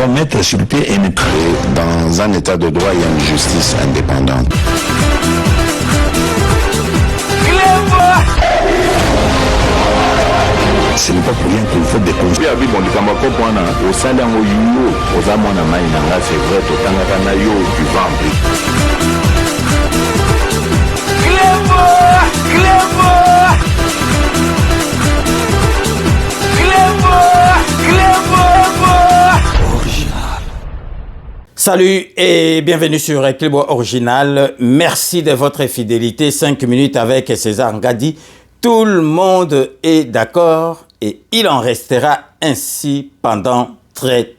doit mettre sur le pied et dans un état de droit, il y a une justice indépendante. Ce n'est pas pour rien qu'il faut des conseils. C'est vrai, du Salut et bienvenue sur Clébois Original. Merci de votre fidélité. 5 minutes avec César Ngadi. Tout le monde est d'accord et il en restera ainsi pendant très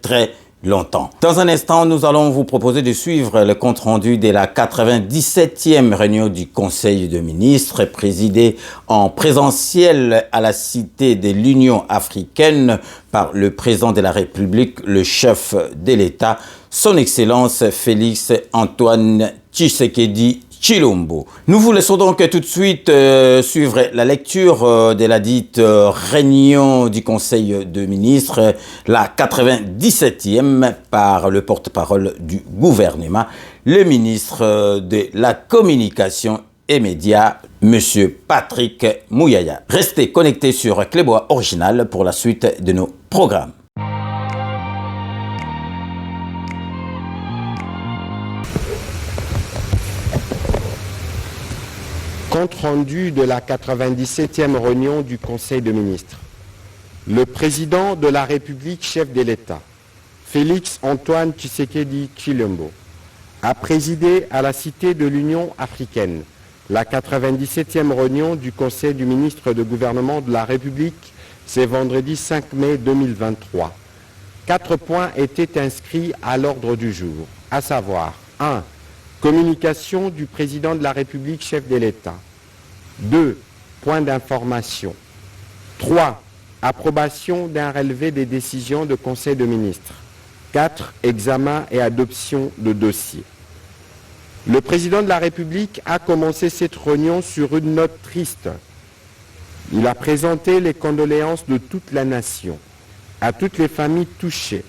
longtemps. Dans un instant, nous allons vous proposer de suivre le compte-rendu de la 97e réunion du Conseil de ministres présidée en présentiel à la Cité de l'Union africaine par le président de la République, le chef de l'État, son Excellence Félix Antoine Tshisekedi Tshilombo. Nous vous laissons donc tout de suite suivre la lecture de la dite réunion du Conseil de ministres, la 97e, par le porte-parole du gouvernement, le ministre de la Communication et Médias, Monsieur Patrick Mouyaya. Restez connectés sur Clébois Original pour la suite de nos programmes. Compte rendu de la 97e réunion du Conseil de ministres. Le président de la République, chef de l'État, Félix Antoine Tshisekedi Tshilombo, a présidé à la Cité de l'Union africaine la 97e réunion du Conseil du ministre de gouvernement de la République, c'est vendredi 5 mai 2023. 4 points étaient inscrits à l'ordre du jour, à savoir 1. Communication du président de la République, chef de l'État. 2. Point d'information. 3. Approbation d'un relevé des décisions de Conseil de ministres. 4. Examen et adoption de dossiers. Le président de la République a commencé cette réunion sur une note triste. Il a présenté les condoléances de toute la nation à toutes les familles touchées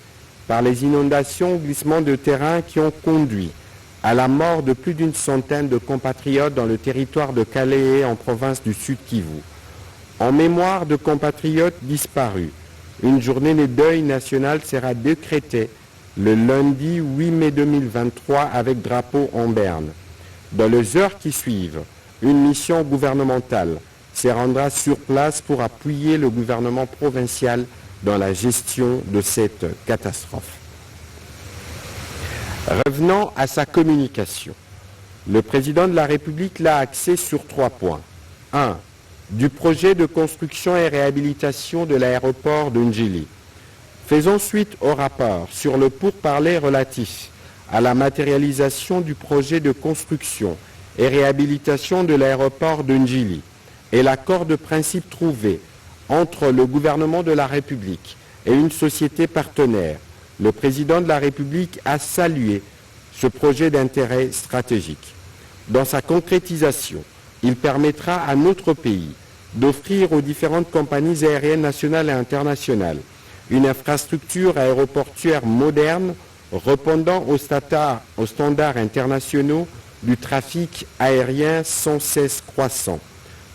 par les inondations ou glissements de terrain qui ont conduit à la mort de plus d'une centaine de compatriotes dans le territoire de Calais en province du Sud Kivu. En mémoire de compatriotes disparus, une journée de deuil national sera décrétée le lundi 8 mai 2023 avec drapeau en berne. Dans les heures qui suivent, une mission gouvernementale se rendra sur place pour appuyer le gouvernement provincial dans la gestion de cette catastrophe. Revenant à sa communication, le président de la République l'a axé sur 3 points. 1. Du projet de construction et réhabilitation de l'aéroport de Ndjili. Faisons suite au rapport sur le pourparler relatif à la matérialisation du projet de construction et réhabilitation de l'aéroport de Ndjili et l'accord de principe trouvé entre le gouvernement de la République et une société partenaire. Le président de la République a salué ce projet d'intérêt stratégique. Dans sa concrétisation, il permettra à notre pays d'offrir aux différentes compagnies aériennes nationales et internationales une infrastructure aéroportuaire moderne répondant aux standards internationaux du trafic aérien sans cesse croissant.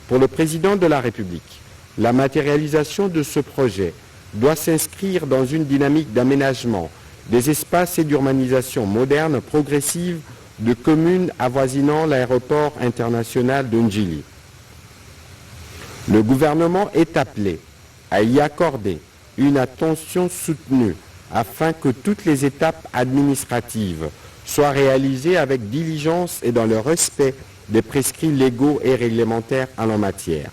Pour le président de la République, la matérialisation de ce projet doit s'inscrire dans une dynamique d'aménagement des espaces et d'urbanisation moderne progressive de communes avoisinant l'aéroport international de Ndjili. Le gouvernement est appelé à y accorder une attention soutenue afin que toutes les étapes administratives soient réalisées avec diligence et dans le respect des prescrits légaux et réglementaires en la matière.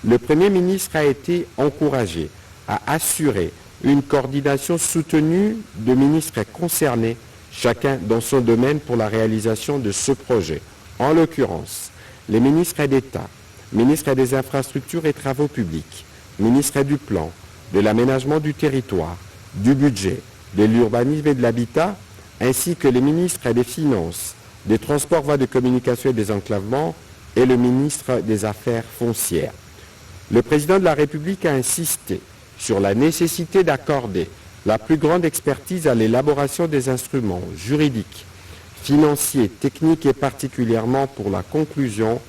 Le Premier ministre a été encouragé à assurer une coordination soutenue de ministres concernés, chacun dans son domaine pour la réalisation de ce projet. En l'occurrence, les ministres d'État, ministres des Infrastructures et Travaux Publics, ministres du Plan, de l'Aménagement du Territoire, du Budget, de l'Urbanisme et de l'Habitat, ainsi que les ministres des Finances, des Transports, Voies de Communication et des Enclavements et le ministre des Affaires foncières. Le président de la République a insisté sur la nécessité d'accorder la plus grande expertise à l'élaboration des instruments juridiques, financiers, techniques et particulièrement pour la conclusion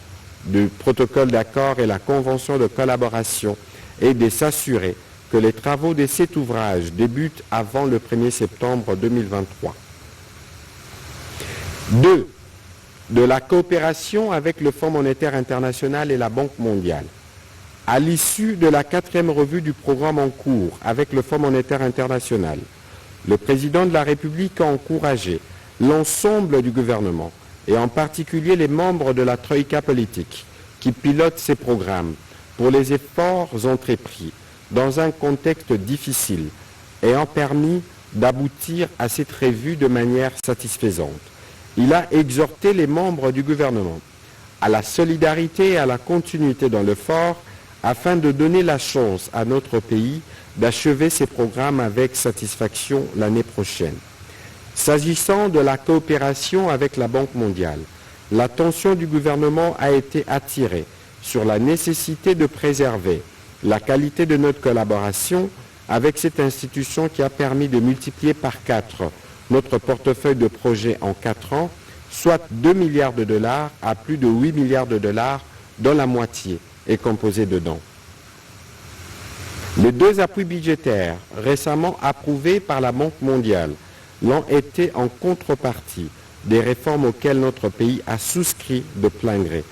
du protocole d'accord et la convention de collaboration et de s'assurer que les travaux de cet ouvrage débutent avant le 1er septembre 2023. 2. De la coopération avec le Fonds monétaire international et la Banque mondiale. À l'issue de la 4e revue du programme en cours avec le Fonds monétaire international, le président de la République a encouragé l'ensemble du gouvernement, et en particulier les membres de la Troïka politique, qui pilotent ces programmes, pour les efforts entrepris dans un contexte difficile, ayant permis d'aboutir à cette revue de manière satisfaisante. Il a exhorté les membres du gouvernement à la solidarité et à la continuité dans l'effort afin de donner la chance à notre pays d'achever ses programmes avec satisfaction l'année prochaine. S'agissant de la coopération avec la Banque mondiale, l'attention du gouvernement a été attirée sur la nécessité de préserver la qualité de notre collaboration avec cette institution qui a permis de multiplier par 4 notre portefeuille de projets en 4 ans, soit 2 milliards de dollars à plus de 8 milliards de dollars, dont la moitié est composée de dons. Les 2 appuis budgétaires récemment approuvés par la Banque mondiale l'ont été en contrepartie des réformes auxquelles notre pays a souscrit de plein gré.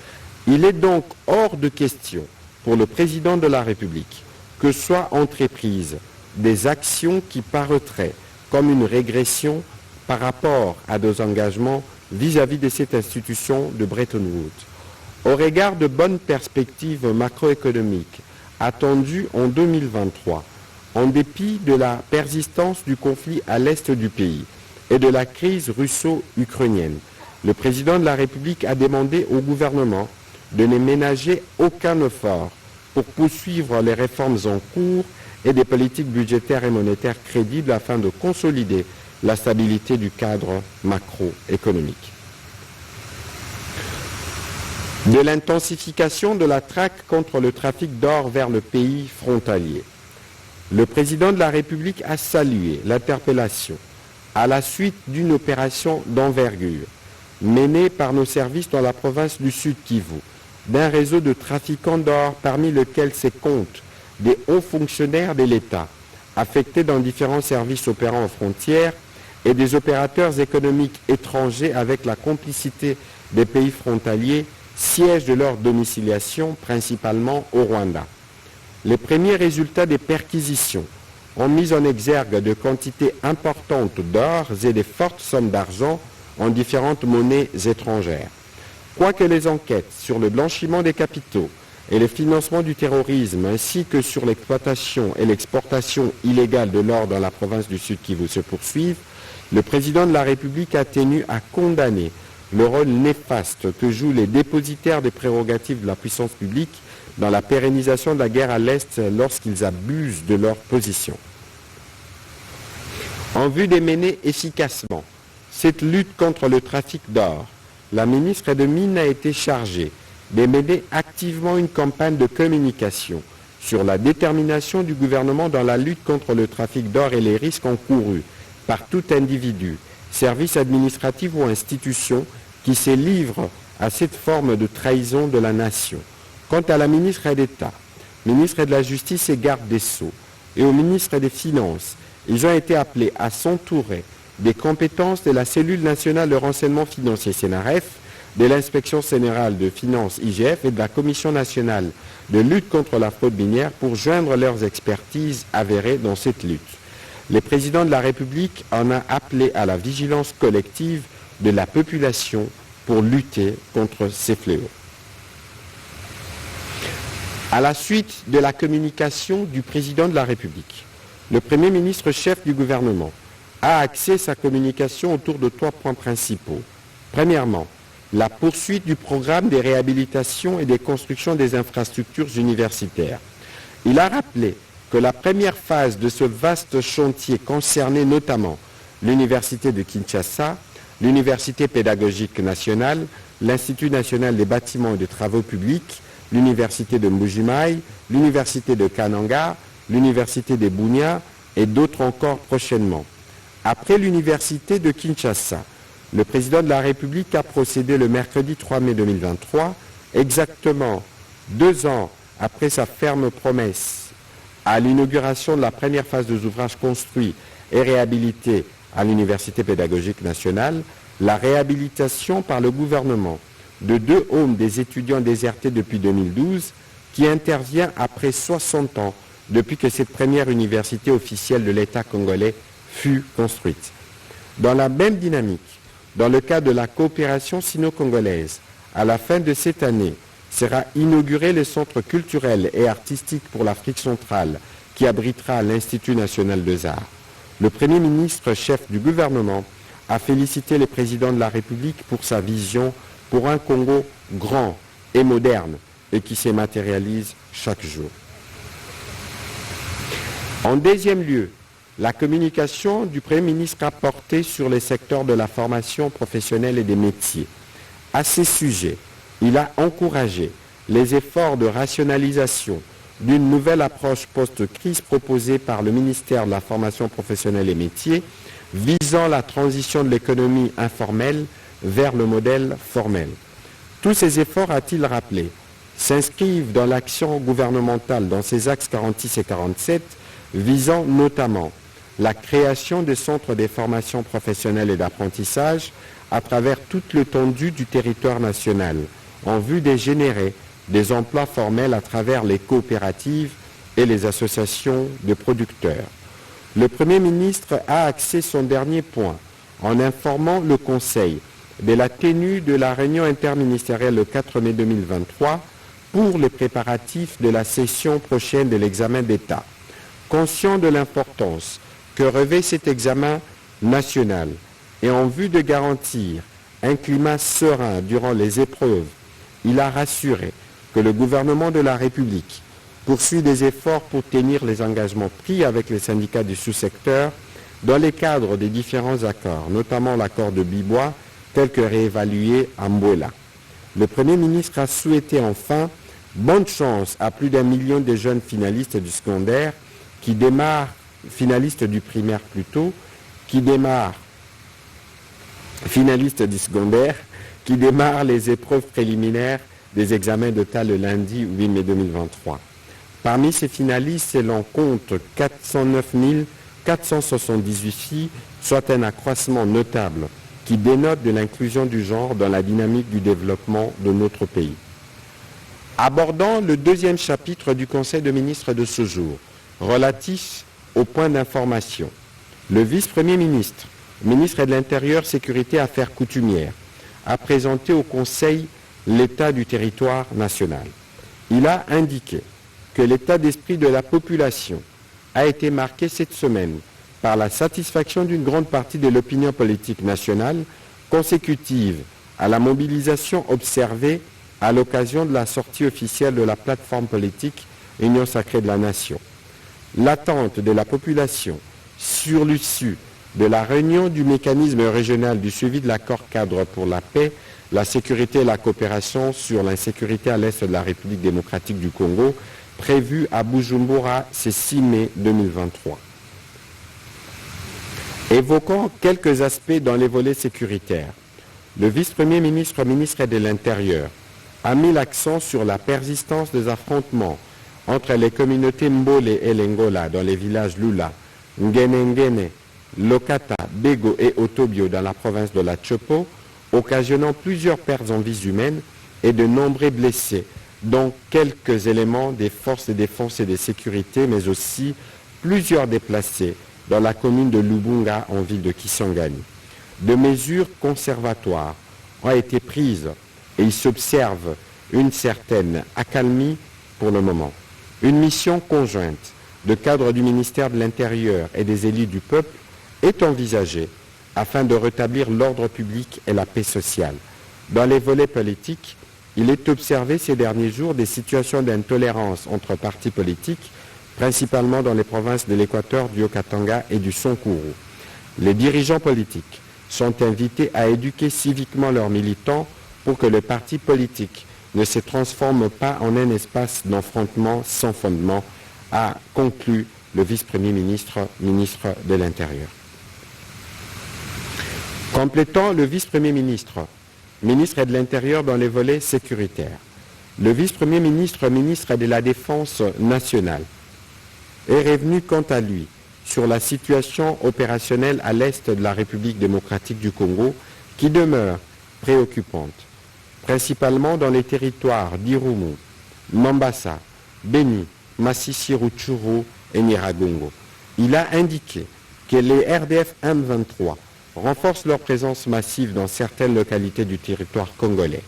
Il est donc hors de question pour le président de la République que soient entreprises des actions qui paraîtraient comme une régression par rapport à nos engagements vis-à-vis de cette institution de Bretton Woods. Au regard de bonnes perspectives macroéconomiques attendues en 2023, en dépit de la persistance du conflit à l'est du pays et de la crise russo-ukrainienne, le président de la République a demandé au gouvernement de ne ménager aucun effort pour poursuivre les réformes en cours et des politiques budgétaires et monétaires crédibles afin de consolider la stabilité du cadre macroéconomique. De l'intensification de la traque contre le trafic d'or vers le pays frontalier. Le président de la République a salué l'interpellation à la suite d'une opération d'envergure menée par nos services dans la province du Sud Kivu d'un réseau de trafiquants d'or parmi lesquels se comptent des hauts fonctionnaires de l'État affectés dans différents services opérant aux frontières et des opérateurs économiques étrangers avec la complicité des pays frontaliers, siège de leur domiciliation principalement au Rwanda. Les premiers résultats des perquisitions ont mis en exergue de quantités importantes d'or et de fortes sommes d'argent en différentes monnaies étrangères. Quoique les enquêtes sur le blanchiment des capitaux et le financement du terrorisme ainsi que sur l'exploitation et l'exportation illégale de l'or dans la province du Sud Kivu se poursuivent, le président de la République a tenu à condamner le rôle néfaste que jouent les dépositaires des prérogatives de la puissance publique dans la pérennisation de la guerre à l'Est lorsqu'ils abusent de leur position. En vue de mener efficacement cette lutte contre le trafic d'or, la ministre des Mines a été chargée de mener activement une campagne de communication sur la détermination du gouvernement dans la lutte contre le trafic d'or et les risques encourus par tout individu, service administratif ou institution qui se livre à cette forme de trahison de la nation. Quant à la ministre d'État, ministre de la Justice et garde des Sceaux, et au ministre des Finances, ils ont été appelés à s'entourer des compétences de la cellule nationale de renseignement financier CNRF, de l'inspection générale de finances IGF et de la Commission nationale de lutte contre la fraude minière pour joindre leurs expertises avérées dans cette lutte. Le président de la République en a appelé à la vigilance collective de la population pour lutter contre ces fléaux. À la suite de la communication du président de la République, le Premier ministre chef du gouvernement a axé sa communication autour de 3 points principaux. Premièrement, la poursuite du programme des réhabilitations et des constructions des infrastructures universitaires. Il a rappelé que la première phase de ce vaste chantier concernait notamment l'Université de Kinshasa, l'Université pédagogique nationale, l'Institut national des bâtiments et des travaux publics, l'Université de Mbuji-Mayi, l'Université de Kananga, l'Université de Bunia, et d'autres encore prochainement. Après l'université de Kinshasa, le président de la République a procédé le mercredi 3 mai 2023, exactement 2 ans après sa ferme promesse, à l'inauguration de la première phase des ouvrages construits et réhabilités à l'Université pédagogique nationale, la réhabilitation par le gouvernement de 2 homes des étudiants désertés depuis 2012, qui intervient après 60 ans depuis que cette première université officielle de l'État congolais fut construite. Dans la même dynamique, dans le cadre de la coopération sino-congolaise, à la fin de cette année, sera inauguré le centre culturel et artistique pour l'Afrique centrale qui abritera l'Institut national des arts. Le Premier ministre, chef du gouvernement, a félicité le président de la République pour sa vision pour un Congo grand et moderne et qui se matérialise chaque jour. En deuxième lieu, la communication du Premier ministre a porté sur les secteurs de la formation professionnelle et des métiers. À ces sujets, il a encouragé les efforts de rationalisation d'une nouvelle approche post-crise proposée par le ministère de la formation professionnelle et métiers visant la transition de l'économie informelle vers le modèle formel. Tous ces efforts, a-t-il rappelé, s'inscrivent dans l'action gouvernementale dans ses axes 46 et 47, visant notamment la création de centres de formation professionnelle et d'apprentissage à travers toute l'étendue du territoire national, en vue de générer des emplois formels à travers les coopératives et les associations de producteurs. Le Premier ministre a axé son dernier point en informant le Conseil de la tenue de la réunion interministérielle le 4 mai 2023 pour les préparatifs de la session prochaine de l'examen d'État. Conscient de l'importance que revêt cet examen national et en vue de garantir un climat serein durant les épreuves, il a rassuré que le gouvernement de la République poursuit des efforts pour tenir les engagements pris avec les syndicats du sous-secteur dans les cadres des différents accords, notamment l'accord de Bibois, tel que réévalué à Mbouela. Le Premier ministre a souhaité enfin bonne chance à plus d'1 million de jeunes finalistes du secondaire qui démarrent, finalistes du primaire plutôt, finalistes du secondaire, qui démarrent les épreuves préliminaires des examens d'État le lundi 8 mai 2023. Parmi ces finalistes, l'on compte 409 478 filles, soit un accroissement notable qui dénote de l'inclusion du genre dans la dynamique du développement de notre pays. Abordant le deuxième chapitre du Conseil de ministres de ce jour, relatif au point d'information, le vice-premier ministre, ministre de l'Intérieur, Sécurité et Affaires coutumières, a présenté au Conseil l'état du territoire national. Il a indiqué que l'état d'esprit de la population a été marqué cette semaine par la satisfaction d'une grande partie de l'opinion politique nationale consécutive à la mobilisation observée à l'occasion de la sortie officielle de la plateforme politique Union sacrée de la nation. L'attente de la population sur l'issue de la réunion du mécanisme régional du suivi de l'accord cadre pour la paix, la sécurité et la coopération sur l'insécurité à l'est de la République démocratique du Congo, prévue à Bujumbura ce 6 mai 2023. Évoquant quelques aspects dans les volets sécuritaires, le vice-premier ministre, ministre de l'Intérieur, a mis l'accent sur la persistance des affrontements entre les communautés Mbole et Lengola dans les villages Lula, Ngene, Lokata, Bego et Otobio dans la province de la Chopo, occasionnant plusieurs pertes en vies humaines et de nombreux blessés, dont quelques éléments des forces de défense et de sécurité, mais aussi plusieurs déplacés dans la commune de Lubunga en ville de Kisangani. De mesures conservatoires ont été prises et il s'observe une certaine accalmie pour le moment. Une mission conjointe de cadre du ministère de l'Intérieur et des élus du peuple est envisagée afin de rétablir l'ordre public et la paix sociale. Dans les volets politiques, il est observé ces derniers jours des situations d'intolérance entre partis politiques, principalement dans les provinces de l'Équateur, du Haut-Katanga et du Sankuru. Les dirigeants politiques sont invités à éduquer civiquement leurs militants pour que le parti politique ne se transforme pas en un espace d'affrontement sans fondement, a conclu le vice-premier ministre, ministre de l'Intérieur. Complétant le vice-premier ministre, ministre de l'Intérieur dans les volets sécuritaires, le vice-premier ministre, ministre de la Défense nationale, est revenu quant à lui sur la situation opérationnelle à l'est de la République démocratique du Congo qui demeure préoccupante, principalement dans les territoires d'Irumu, Mambasa, Beni, Masisi, Rutshuru et Nyiragongo. Il a indiqué que les RDF M23 renforcent leur présence massive dans certaines localités du territoire congolais.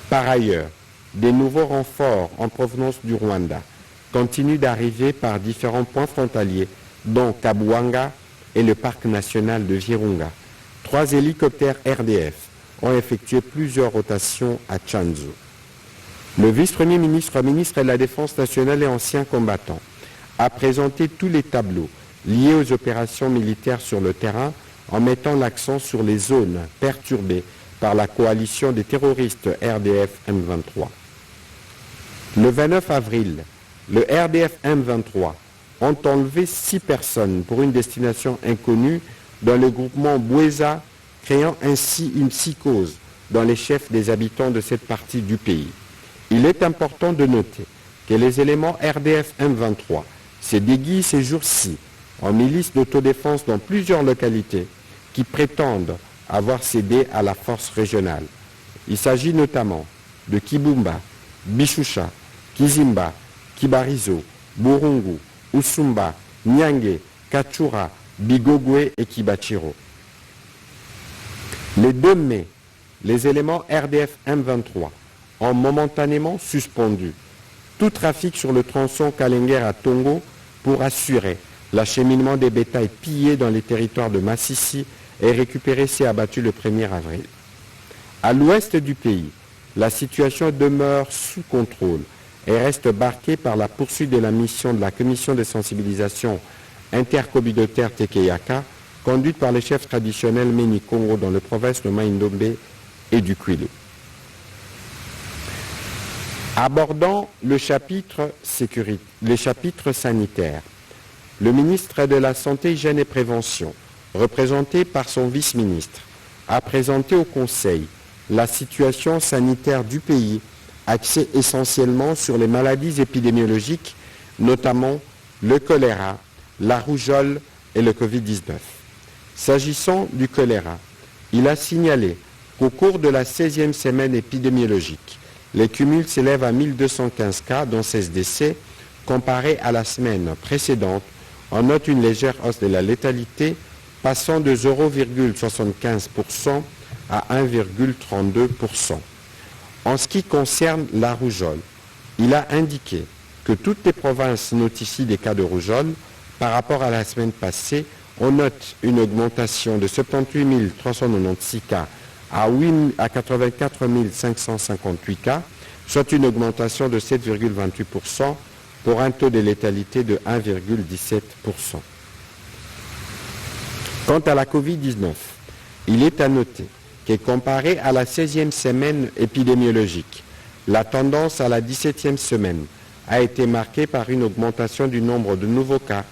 Par ailleurs, des nouveaux renforts en provenance du Rwanda continuent d'arriver par différents points frontaliers, dont Kabwanga et le parc national de Virunga. 3 hélicoptères RDF ont effectué plusieurs rotations à Tchanzu. Le vice-premier ministre, ministre de la Défense nationale et ancien combattant, a présenté tous les tableaux liés aux opérations militaires sur le terrain en mettant l'accent sur les zones perturbées par la coalition des terroristes RDF M23. Le 29 avril, le RDF M23 ont enlevé 6 personnes pour une destination inconnue dans le groupement Boueza, créant ainsi une psychose dans les chefs des habitants de cette partie du pays. Il est important de noter que les éléments RDF M23 se déguisent ces jours-ci en milices d'autodéfense dans plusieurs localités qui prétendent avoir cédé à la force régionale. Il s'agit notamment de Kibumba, Bishusha, Kizimba, Kibarizo, Burungu, Usumba, Nyange, Kachura, Bigogwe et Kibachiro. Le 2 mai, les éléments RDF M23 ont momentanément suspendu tout trafic sur le tronçon Kalenguer à Tongo pour assurer l'acheminement des bétails pillés dans les territoires de Massissi et récupérés s'est abattu le 1er avril. À l'ouest du pays, la situation demeure sous contrôle et reste marquée par la poursuite de la mission de la commission de sensibilisation intercommunautaire Tekeyaka, conduite par les chefs traditionnels Méni Congo dans les provinces de Maïndombe et du Kwilu. Abordant le chapitre sanitaire, le ministre de la Santé, Hygiène et Prévention, représenté par son vice-ministre, a présenté au Conseil la situation sanitaire du pays, axée essentiellement sur les maladies épidémiologiques, notamment le choléra, la rougeole et le Covid-19. S'agissant du choléra, il a signalé qu'au cours de la 16e semaine épidémiologique, les cumuls s'élèvent à 1215 cas, dont 16 décès, comparé à la semaine précédente. On note une légère hausse de la létalité, passant de 0,75% à 1,32%. En ce qui concerne la rougeole, il a indiqué que toutes les provinces notifient des cas de rougeole. Par rapport à la semaine passée, on note une augmentation de 78 396 cas à 84 558 cas, soit une augmentation de 7,28% pour un taux de létalité de 1,17%. Quant à la Covid-19, il est à noter que comparé à la 16e semaine épidémiologique, la tendance à la 17e semaine a été marquée par une augmentation du nombre de nouveaux cas,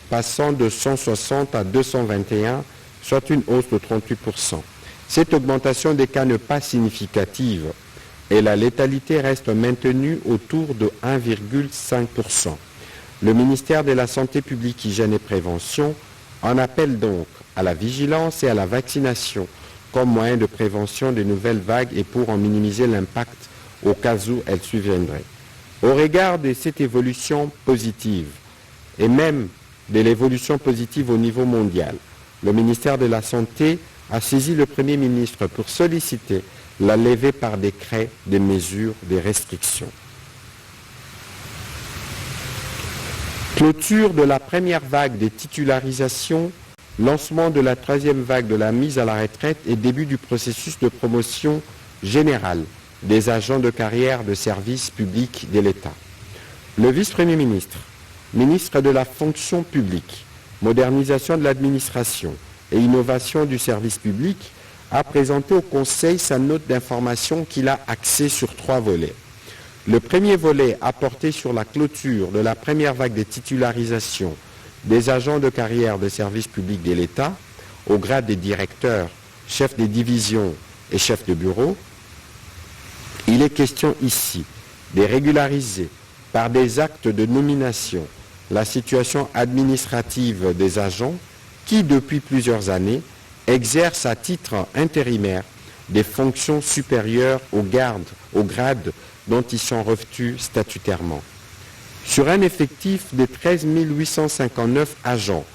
passant de 160 à 221, soit une hausse de 38%. Cette augmentation des cas n'est pas significative et la létalité reste maintenue autour de 1,5%. Le ministère de la Santé publique, Hygiène et Prévention en appelle donc à la vigilance et à la vaccination comme moyen de prévention des nouvelles vagues et pour en minimiser l'impact au cas où elles surviendraient. Au regard de cette évolution positive et même de l'évolution positive au niveau mondial, le ministère de la Santé a saisi le Premier ministre pour solliciter la levée par décret des mesures de restriction. Clôture de la première vague des titularisations, lancement de la 3e vague de la mise à la retraite et début du processus de promotion générale des agents de carrière de services publics de l'État. Le vice-premier ministre, ministre de la fonction publique, modernisation de l'administration et innovation du service public, a présenté au Conseil sa note d'information qu'il a axée sur 3 volets. Le premier volet a porté sur la clôture de la première vague des titularisations des agents de carrière de service public de l'État, au grade des directeurs, chefs des divisions et chefs de bureau, il est question ici de régulariser par des actes de nomination la situation administrative des agents qui, depuis plusieurs années, exercent à titre intérimaire des fonctions supérieures au grade dont ils sont revêtus statutairement. Sur un effectif de 13 859 agents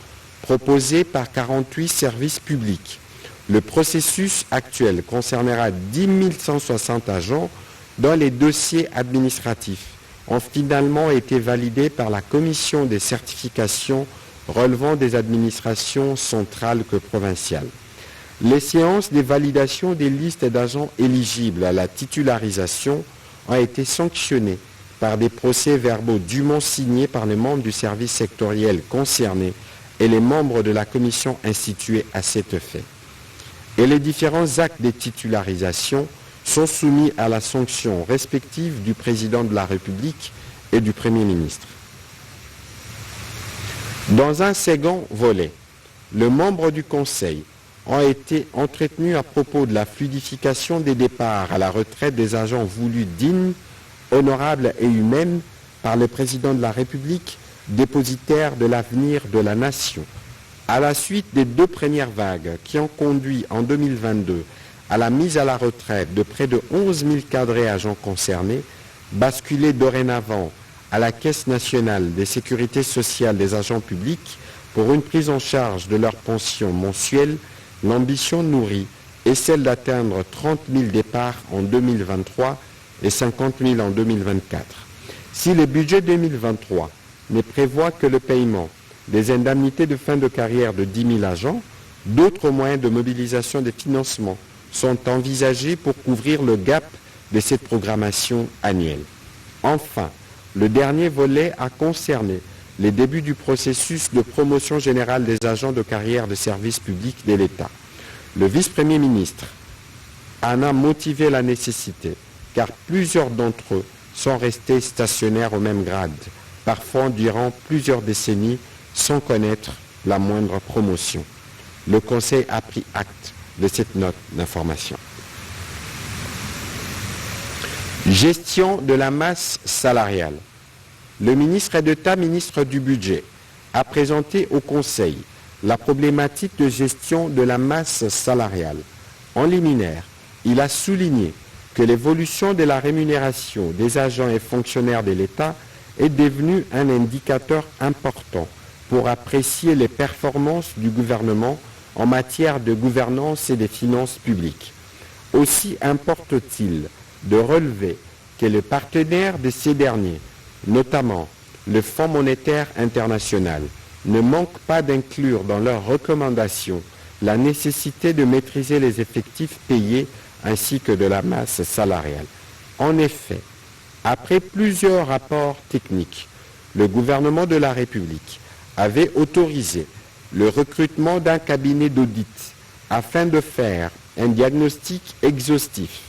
proposés par 48 services publics, le processus actuel concernera 10 160 agents dont les dossiers administratifs ont finalement été validés par la commission des certifications relevant des administrations centrales que provinciales. Les séances de validation des listes d'agents éligibles à la titularisation ont été sanctionnées par des procès-verbaux dûment signés par les membres du service sectoriel concerné et les membres de la commission instituée à cet effet. Et les différents actes de titularisation sont soumis à la sanction respective du président de la République et du Premier ministre. Dans un second volet, les membres du Conseil ont été entretenus à propos de la fluidification des départs à la retraite des agents voulus dignes, honorables et humaines par le président de la République, dépositaire de l'avenir de la nation. À la suite des 2 premières vagues qui ont conduit en 2022 à la mise à la retraite de près de 11 000 cadres agents concernés, basculés dorénavant à la Caisse nationale de sécurité sociale des agents publics pour une prise en charge de leur pension mensuelle, l'ambition nourrie est celle d'atteindre 30 000 départs en 2023 et 50 000 en 2024. Si le budget 2023 ne prévoit que le paiement des indemnités de fin de carrière de 10 000 agents, d'autres moyens de mobilisation des financements sont envisagés pour couvrir le gap de cette programmation annuelle. Enfin, le dernier volet a concerné les débuts du processus de promotion générale des agents de carrière de service public de l'État. Le vice-premier ministre en a motivé la nécessité, car plusieurs d'entre eux sont restés stationnaires au même grade, parfois durant plusieurs décennies, sans connaître la moindre promotion. Le Conseil a pris acte de cette note d'information. Gestion de la masse salariale. Le ministre d'État, ministre du Budget, a présenté au Conseil la problématique de gestion de la masse salariale. En liminaire, il a souligné que l'évolution de la rémunération des agents et fonctionnaires de l'État est devenue un indicateur important pour apprécier les performances du gouvernement en matière de gouvernance et des finances publiques. Aussi importe-t-il de relever que les partenaires de ces derniers, notamment le Fonds monétaire international, ne manquent pas d'inclure dans leurs recommandations la nécessité de maîtriser les effectifs payés ainsi que de la masse salariale. En effet, après plusieurs rapports techniques, le gouvernement de la République avait autorisé le recrutement d'un cabinet d'audit afin de faire un diagnostic exhaustif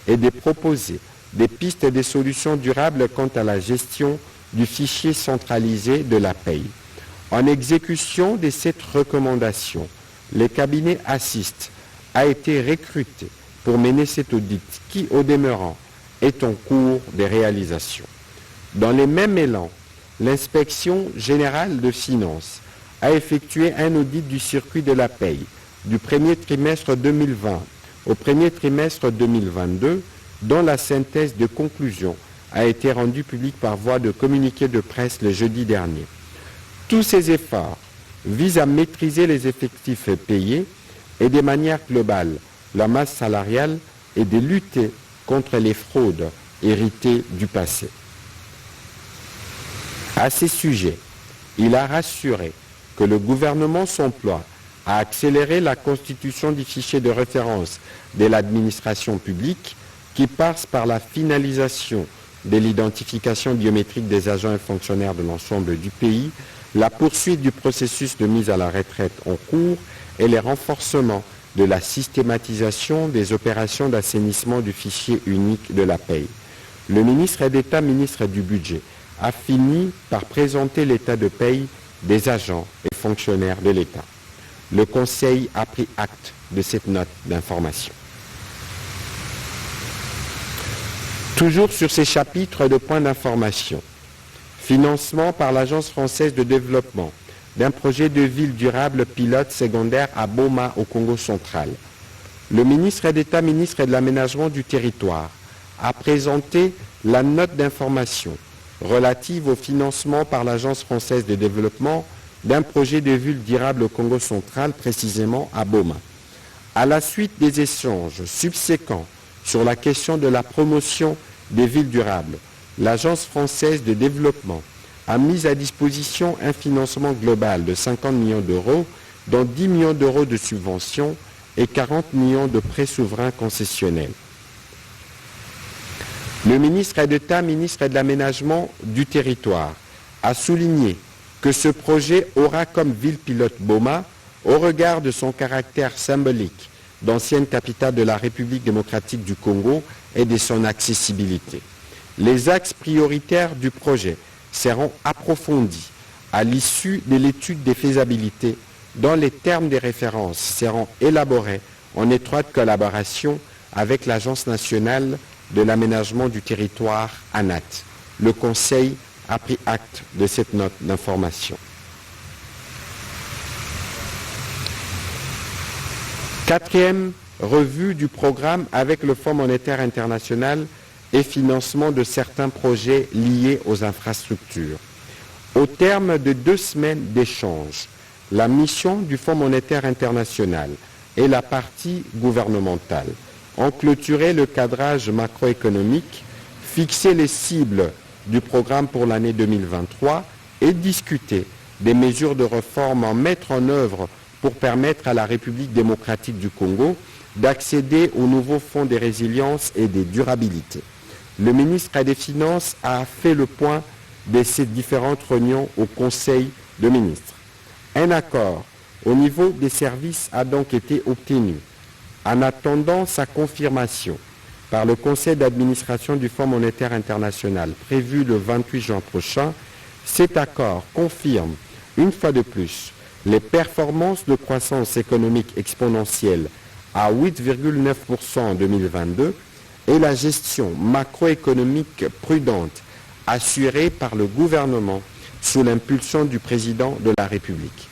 et de proposer des pistes et des solutions durables quant à la gestion du fichier centralisé de la paye. En exécution de cette recommandation, le cabinet Assist a été recruté pour mener cet audit qui, au demeurant, est en cours de réalisation. Dans le même élan, l'inspection générale de finances a effectué un audit du circuit de la paye du premier trimestre 2020 au premier trimestre 2022, dont la synthèse de conclusion a été rendue publique par voie de communiqué de presse le jeudi dernier. Tous ces efforts visent à maîtriser les effectifs payés et de manière globale la masse salariale et de lutter contre les fraudes héritées du passé. À ces sujets, il a rassuré que le gouvernement s'emploie à accélérer la constitution du fichier de référence de l'administration publique qui passe par la finalisation de l'identification biométrique des agents et fonctionnaires de l'ensemble du pays, la poursuite du processus de mise à la retraite en cours et le renforcement de la systématisation des opérations d'assainissement du fichier unique de la paye. Le ministre d'État, ministre du Budget, a fini par présenter l'état de paye des agents et fonctionnaires de l'État. Le Conseil a pris acte de cette note d'information. Toujours sur ces chapitres de points d'information, financement par l'Agence française de développement d'un projet de ville durable pilote secondaire à Boma au Congo central. Le ministre d'État, ministre de l'Aménagement du territoire, a présenté la note d'information relative au financement par l'Agence française de développement d'un projet de ville durable au Congo central, précisément à Boma. À la suite des échanges subséquents sur la question de la promotion des villes durables, l'Agence française de développement a mis à disposition un financement global de 50 millions d'euros, dont 10 millions d'euros de subventions et 40 millions de prêts souverains concessionnels. Le ministre d'État, ministre de l'Aménagement du territoire, a souligné que ce projet aura comme ville pilote Boma, au regard de son caractère symbolique d'ancienne capitale de la République démocratique du Congo et de son accessibilité. Les axes prioritaires du projet seront approfondis à l'issue de l'étude des faisabilités, dont les termes des références seront élaborés en étroite collaboration avec l'Agence nationale de l'aménagement du territoire, ANAT. Le Conseil a pris acte de cette note d'information. Quatrième revue du programme avec le Fonds monétaire international et financement de certains projets liés aux infrastructures. Au terme de 2 semaines d'échanges, la mission du Fonds monétaire international et la partie gouvernementale ont clôturé le cadrage macroéconomique, fixé les cibles du programme pour l'année 2023 et discuté des mesures de réforme à mettre en œuvre pour permettre à la République démocratique du Congo d'accéder au nouveau fonds de résilience et de durabilité. Le ministre des Finances a fait le point de ces différentes réunions au Conseil de ministres. Un accord au niveau des services a donc été obtenu. En attendant sa confirmation par le Conseil d'administration du Fonds monétaire international prévu le 28 juin prochain, cet accord confirme une fois de plus les performances de croissance économique exponentielle à 8,9% en 2022 et la gestion macroéconomique prudente assurée par le gouvernement sous l'impulsion du président de la République.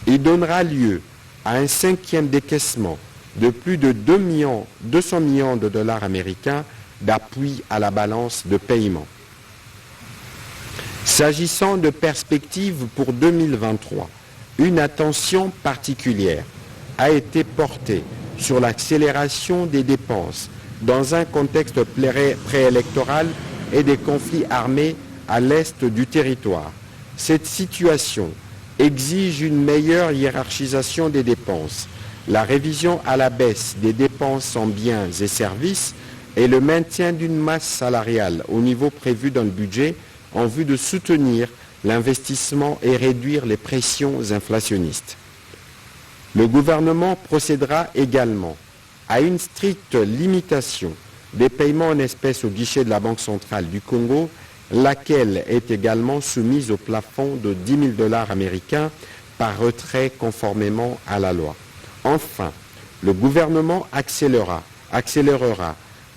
Il donnera lieu à un 5e décaissement de plus de 200 millions de dollars américains d'appui à la balance de paiement. S'agissant de perspectives pour 2023, une attention particulière a été portée sur l'accélération des dépenses dans un contexte préélectoral et des conflits armés à l'est du territoire. Cette situation exige une meilleure hiérarchisation des dépenses, la révision à la baisse des dépenses en biens et services et le maintien d'une masse salariale au niveau prévu dans le budget en vue de soutenir l'investissement et réduire les pressions inflationnistes. Le gouvernement procédera également à une stricte limitation des paiements en espèces au guichet de la Banque centrale du Congo, laquelle est également soumise au plafond de 10 000 dollars américains par retrait conformément à la loi. Enfin, le gouvernement accélérera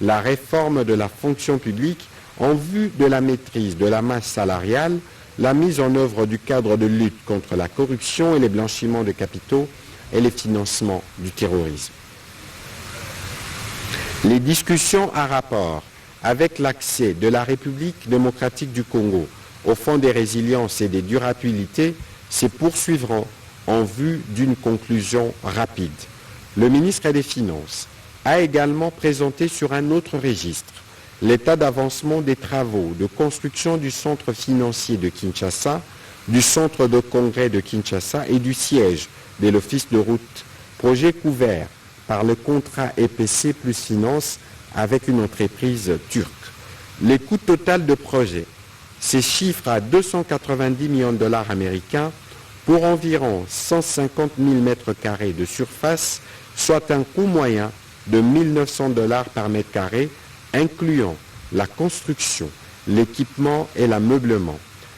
la réforme de la fonction publique en vue de la maîtrise de la masse salariale, la mise en œuvre du cadre de lutte contre la corruption et les blanchiments de capitaux et les financements du terrorisme. Les discussions à rapport avec l'accès de la République démocratique du Congo au Fonds des résiliences et des durabilités se poursuivront en vue d'une conclusion rapide. Le ministre des Finances a également présenté sur un autre registre l'état d'avancement des travaux de construction du centre financier de Kinshasa, du centre de congrès de Kinshasa et du siège de l'Office de route, projet couvert par le contrat EPC plus Finance avec une entreprise turque. Le coût total de projet se chiffre à 290 millions de dollars américains pour environ 150 000 mètres carrés de surface, soit un coût moyen de 1 900 dollars par mètre carré, incluant la construction, l'équipement et l'ameublement.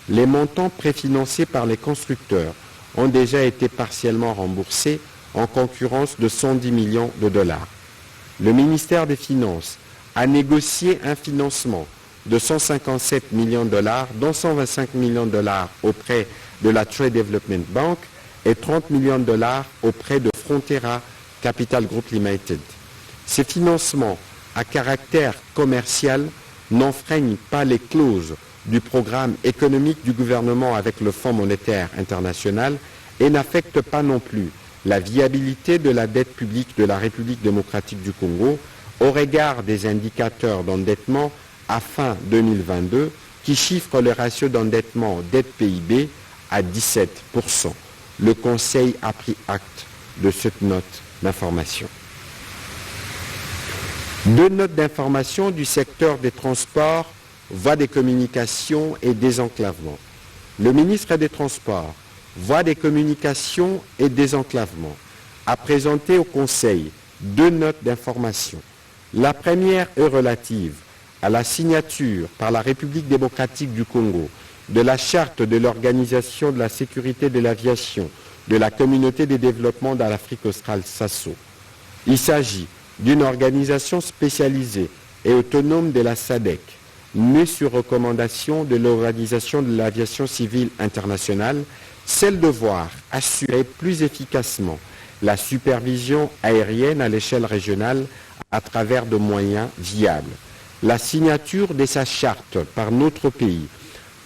Les montants préfinancés par les constructeurs ont déjà été partiellement remboursés en concurrence de 110 millions de dollars. Le ministère des Finances a négocié un financement de 157 millions de dollars, dont 125 millions de dollars auprès de la Trade Development Bank et 30 millions de dollars auprès de Frontera Capital Group Limited. Ces financements à caractère commercial n'enfreignent pas les clauses du programme économique du gouvernement avec le Fonds monétaire international et n'affectent pas non plus la viabilité de la dette publique de la République démocratique du Congo au regard des indicateurs d'endettement à fin 2022 qui chiffrent le ratio d'endettement dette PIB à 17%. Le Conseil a pris acte de cette note d'information. Deux notes d'information du secteur des transports, voies des communications et désenclavement. Le ministre des Transports, voies des communications et désenclavement, a présenté au Conseil deux notes d'information. La première est relative à la signature par la République démocratique du Congo de la charte de l'Organisation de la sécurité de l'aviation de la Communauté de développement de l'Afrique australe SASO. Il s'agit d'une organisation spécialisée et autonome de la SADC, née sur recommandation de l'Organisation de l'aviation civile internationale, celle de voir assurer plus efficacement la supervision aérienne à l'échelle régionale à travers de moyens viables. La signature de sa charte par notre pays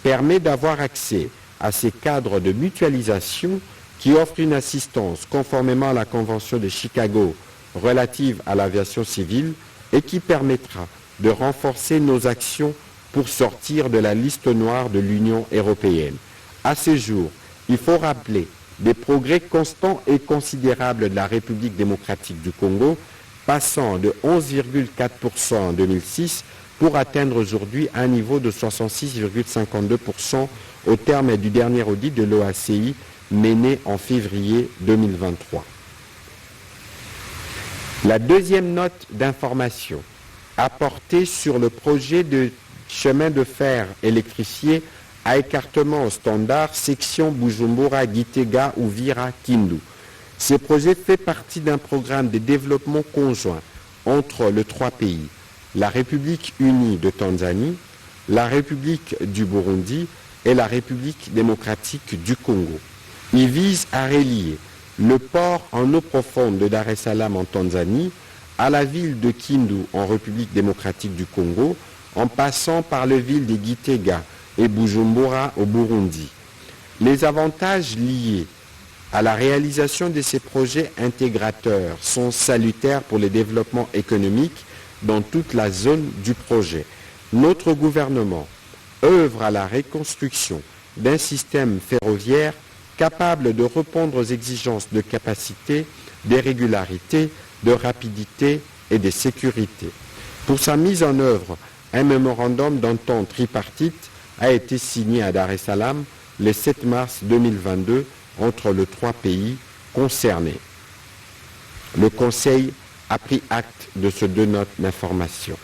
permet d'avoir accès à ces cadres de mutualisation qui offrent une assistance conformément à la Convention de Chicago relative à l'aviation civile et qui permettra de renforcer nos actions pour sortir de la liste noire de l'Union européenne. À ce jour, il faut rappeler des progrès constants et considérables de la République démocratique du Congo, passant de 11,4% en 2006 pour atteindre aujourd'hui un niveau de 66,52% au terme du dernier audit de l'OACI mené en février 2023. La deuxième note d'information a porté sur le projet de chemin de fer électrifié à écartement standard section Bujumbura-Gitega-Uvira-Kindu. Ce projet fait partie d'un programme de développement conjoint entre les trois pays, la République unie de Tanzanie, la République du Burundi et la République démocratique du Congo. Il vise à relier le port en eau profonde de Dar es Salaam en Tanzanie à la ville de Kindu en République démocratique du Congo, en passant par les villes de Gitega et Bujumbura au Burundi. Les avantages liés à la réalisation de ces projets intégrateurs sont salutaires pour le développement économique dans toute la zone du projet. Notre gouvernement œuvre à la reconstruction d'un système ferroviaire capable de répondre aux exigences de capacité, de régularité, de rapidité et de sécurité. Pour sa mise en œuvre, un mémorandum d'entente tripartite a été signé à Dar es Salaam le 7 mars 2022 entre les trois pays concernés. Le Conseil a pris acte de ces deux notes d'information.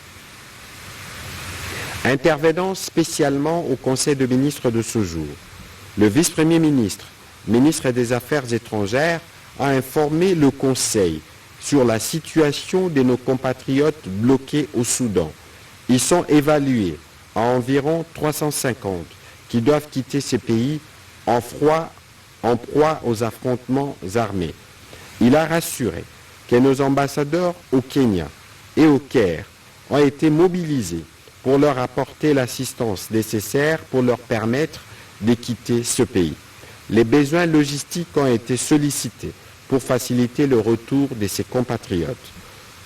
Intervenant spécialement au Conseil de ministres de ce jour, le vice-premier ministre, ministre des Affaires étrangères, a informé le Conseil sur la situation de nos compatriotes bloqués au Soudan. Ils sont évalués à environ 350 qui doivent quitter ces pays en proie aux affrontements armés. Il a rassuré que nos ambassadeurs au Kenya et au Caire ont été mobilisés pour leur apporter l'assistance nécessaire pour leur permettre de quitter ce pays. Les besoins logistiques ont été sollicités pour faciliter le retour de ses compatriotes.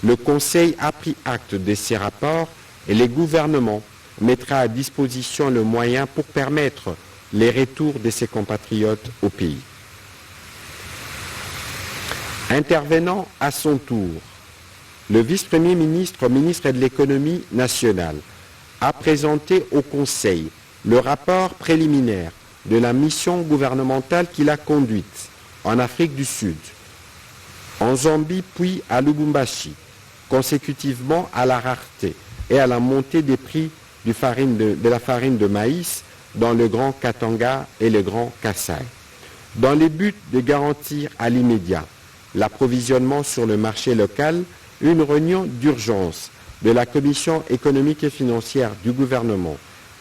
Le Conseil a pris acte de ces rapports et le gouvernement mettra à disposition le moyen pour permettre les retours de ses compatriotes au pays. Intervenant à son tour, le vice-premier ministre, ministre de l'économie nationale, a présenté au Conseil le rapport préliminaire de la mission gouvernementale qu'il a conduite en Afrique du Sud, en Zambie puis à Lubumbashi, consécutivement à la rareté et à la montée des prix de la farine de maïs dans le Grand Katanga et le Grand Kasaï. Dans le but de garantir à l'immédiat l'approvisionnement sur le marché local, une réunion d'urgence de la Commission économique et financière du gouvernement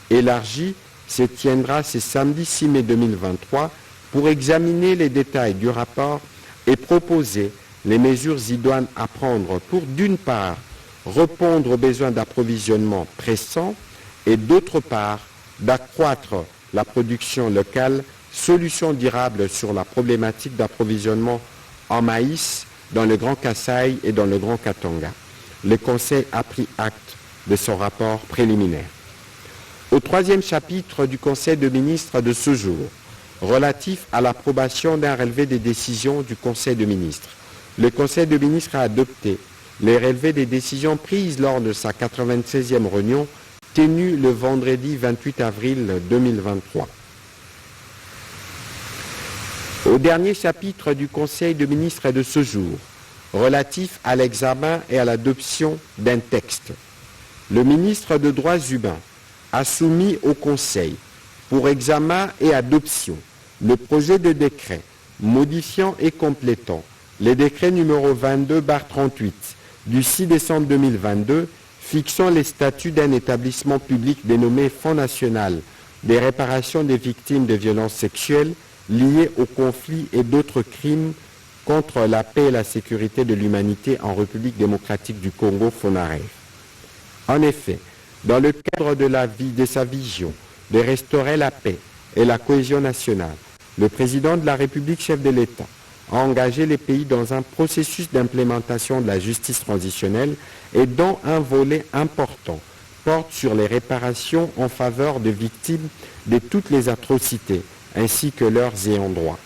élargie se tiendra ce samedi 6 mai 2023 pour examiner les détails du rapport et proposer les mesures idoines à prendre pour, d'une part, répondre aux besoins d'approvisionnement pressants et, d'autre part, d'accroître la production locale, solution durable sur la problématique d'approvisionnement en maïs dans le Grand Kasaï et dans le Grand Katanga. Le Conseil a pris acte de son rapport préliminaire. Au troisième chapitre du Conseil de ministres de ce jour, relatif à l'approbation d'un relevé des décisions du Conseil de ministres, le Conseil de ministres a adopté les relevés des décisions prises lors de sa 96e réunion tenue le vendredi 28 avril 2023. Au dernier chapitre du Conseil de ministres de ce jour, relatif à l'examen et à l'adoption d'un texte, le ministre des Droits humains a soumis au Conseil pour examen et adoption le projet de décret modifiant et complétant les décrets numéro 22/38 du 6 décembre 2022 fixant les statuts d'un établissement public dénommé Fonds national des réparations des victimes de violences sexuelles liées au conflit et d'autres crimes contre la paix et la sécurité de l'humanité en République démocratique du Congo, FONAREV. En effet, dans le cadre de sa vision de restaurer la paix et la cohésion nationale, le président de la République, chef de l'État, a engagé les pays dans un processus d'implémentation de la justice transitionnelle et dont un volet important porte sur les réparations en faveur des victimes de toutes les atrocités ainsi que leurs ayants droit.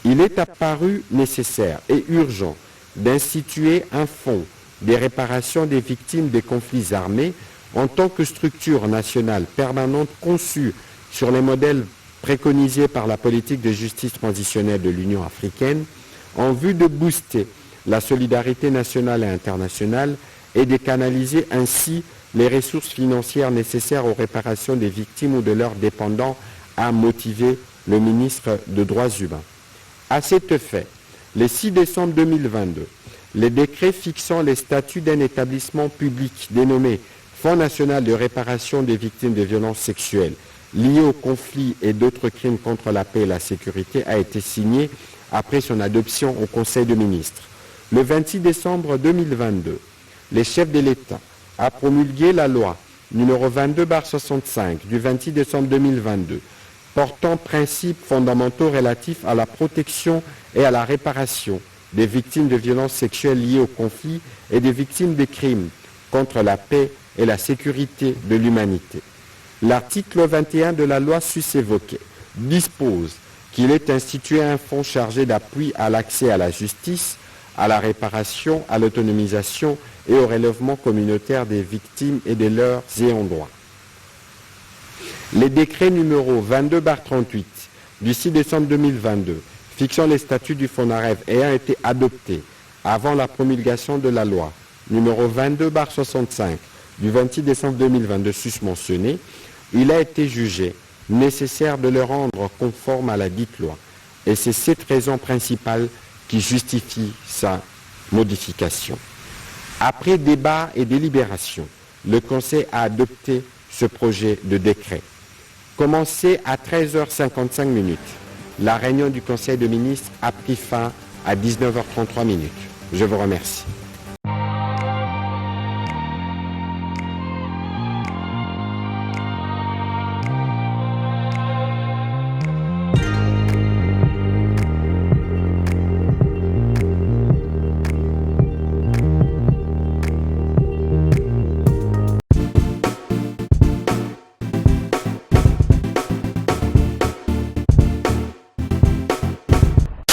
Il est apparu nécessaire et urgent d'instituer un fonds des réparations des victimes des conflits armés en tant que structure nationale permanente conçue sur les modèles préconisés par la politique de justice transitionnelle de l'Union africaine en vue de booster la solidarité nationale et internationale et de canaliser ainsi les ressources financières nécessaires aux réparations des victimes ou de leurs dépendants, a motivé le ministre des Droits humains. À cet effet, le 6 décembre 2022, les décrets fixant les statuts d'un établissement public dénommé Fonds national de réparation des victimes de violences sexuelles liées au conflit et d'autres crimes contre la paix et la sécurité a été signé après son adoption au Conseil des ministres. Le 26 décembre 2022, les chefs de l'État a promulgué la loi numéro 22/65 du 26 décembre 2022 portant principes fondamentaux relatifs à la protection et à la réparation des victimes de violences sexuelles liées au conflit et des victimes de crimes contre la paix et la sécurité de l'humanité. L'article 21 de la loi sus-évoquée dispose qu'il est institué un fonds chargé d'appui à l'accès à la justice, à la réparation, à l'autonomisation et au relèvement communautaire des victimes et de leurs ayants droit. Les décrets numéro 22/38 du 6 décembre 2022 fixant les statuts du FONAREV ayant été adoptés avant la promulgation de la loi numéro 22/65 du 26 décembre 2022 susmentionné, il a été jugé nécessaire de le rendre conforme à la dite loi. Et c'est cette raison principale qui justifie sa modification. Après débat et délibération, le Conseil a adopté ce projet de décret. Commencé à 13h55, la réunion du Conseil des ministres a pris fin à 19h33. Je vous remercie.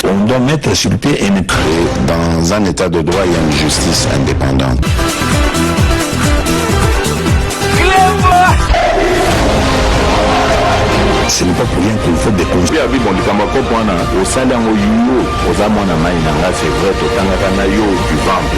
On doit mettre sur le pied une créer dans un état de droit et une justice indépendante. Ce n'est pas pour rien qu'il faut des conseils. Au sein d'un yo, aux amants à Maïnanga, c'est vrai, au Tangana yo, du ventre.